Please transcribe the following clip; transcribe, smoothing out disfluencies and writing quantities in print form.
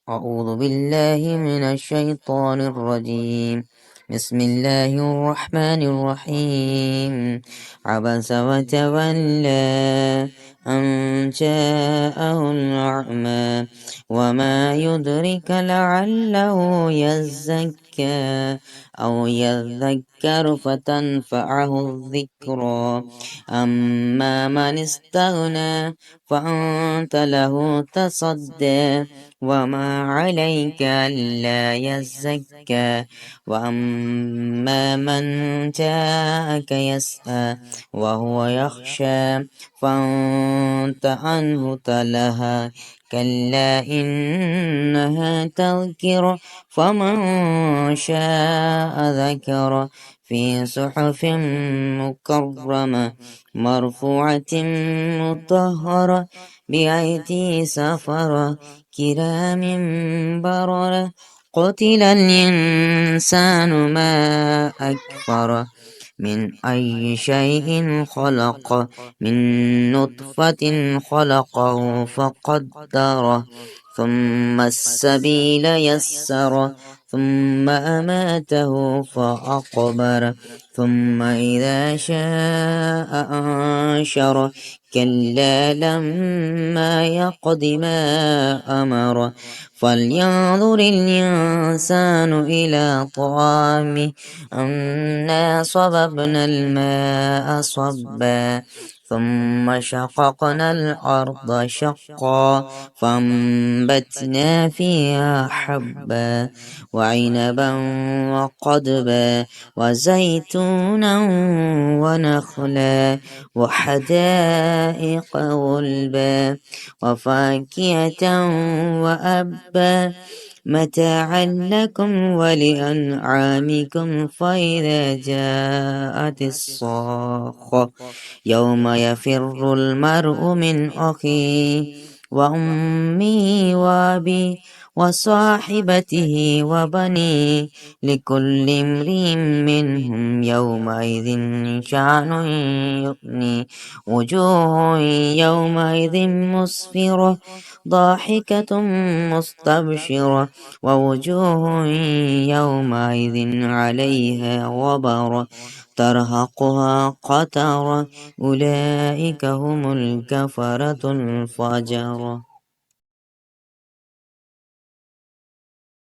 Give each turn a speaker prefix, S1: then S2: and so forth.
S1: أعوذ بالله من الشيطان الرجيم. بسم الله الرحمن الرحيم. عبس وتولى أن جاءه الأعمى وما يدرك لعله يزكى أو يذكر فتنفعه الذكرى. أما من استغنى فأنت له تصدى وما عليك ألا يزكى. وأما من جاءك يسعى وهو يخشى فأنت عنه تلهى. كلا إنها تذكرة فمن شاء ذكر في صحف مكرمة مرفوعة مطهرة بأيدي سفرة كرام بررة. قتل الإنسان ما أكفر من أي شيء خلق من نطفة خلقه فقدره ثم السبيل يسره ثم أماته فأقبره ثم إذا شاء أنشره. كلا لما يقض ما أمره. فلينظر الإنسان إلى طعامه أنا صببنا الماء صبا ثم شققنا الأرض شقا فأنبتنا فيها حبا وعنبا وقضبا وزيتونا ونخلا وحدائق غلبا وفاكهة وأبا متاعا لكم ولأنعامكم. فإذا جاءت الصاخة يوم يفر المرء من أخيه وأمه وأبيه وصاحبته وبنيه لكل امرئ منهم يومئذ شأن يغنيه. وجوه يومئذ مسفرة ضاحكة مستبشرة ووجوه يومئذ عليها غبرة ترهقها قترة. أولئك هم الكفرة الفجرة.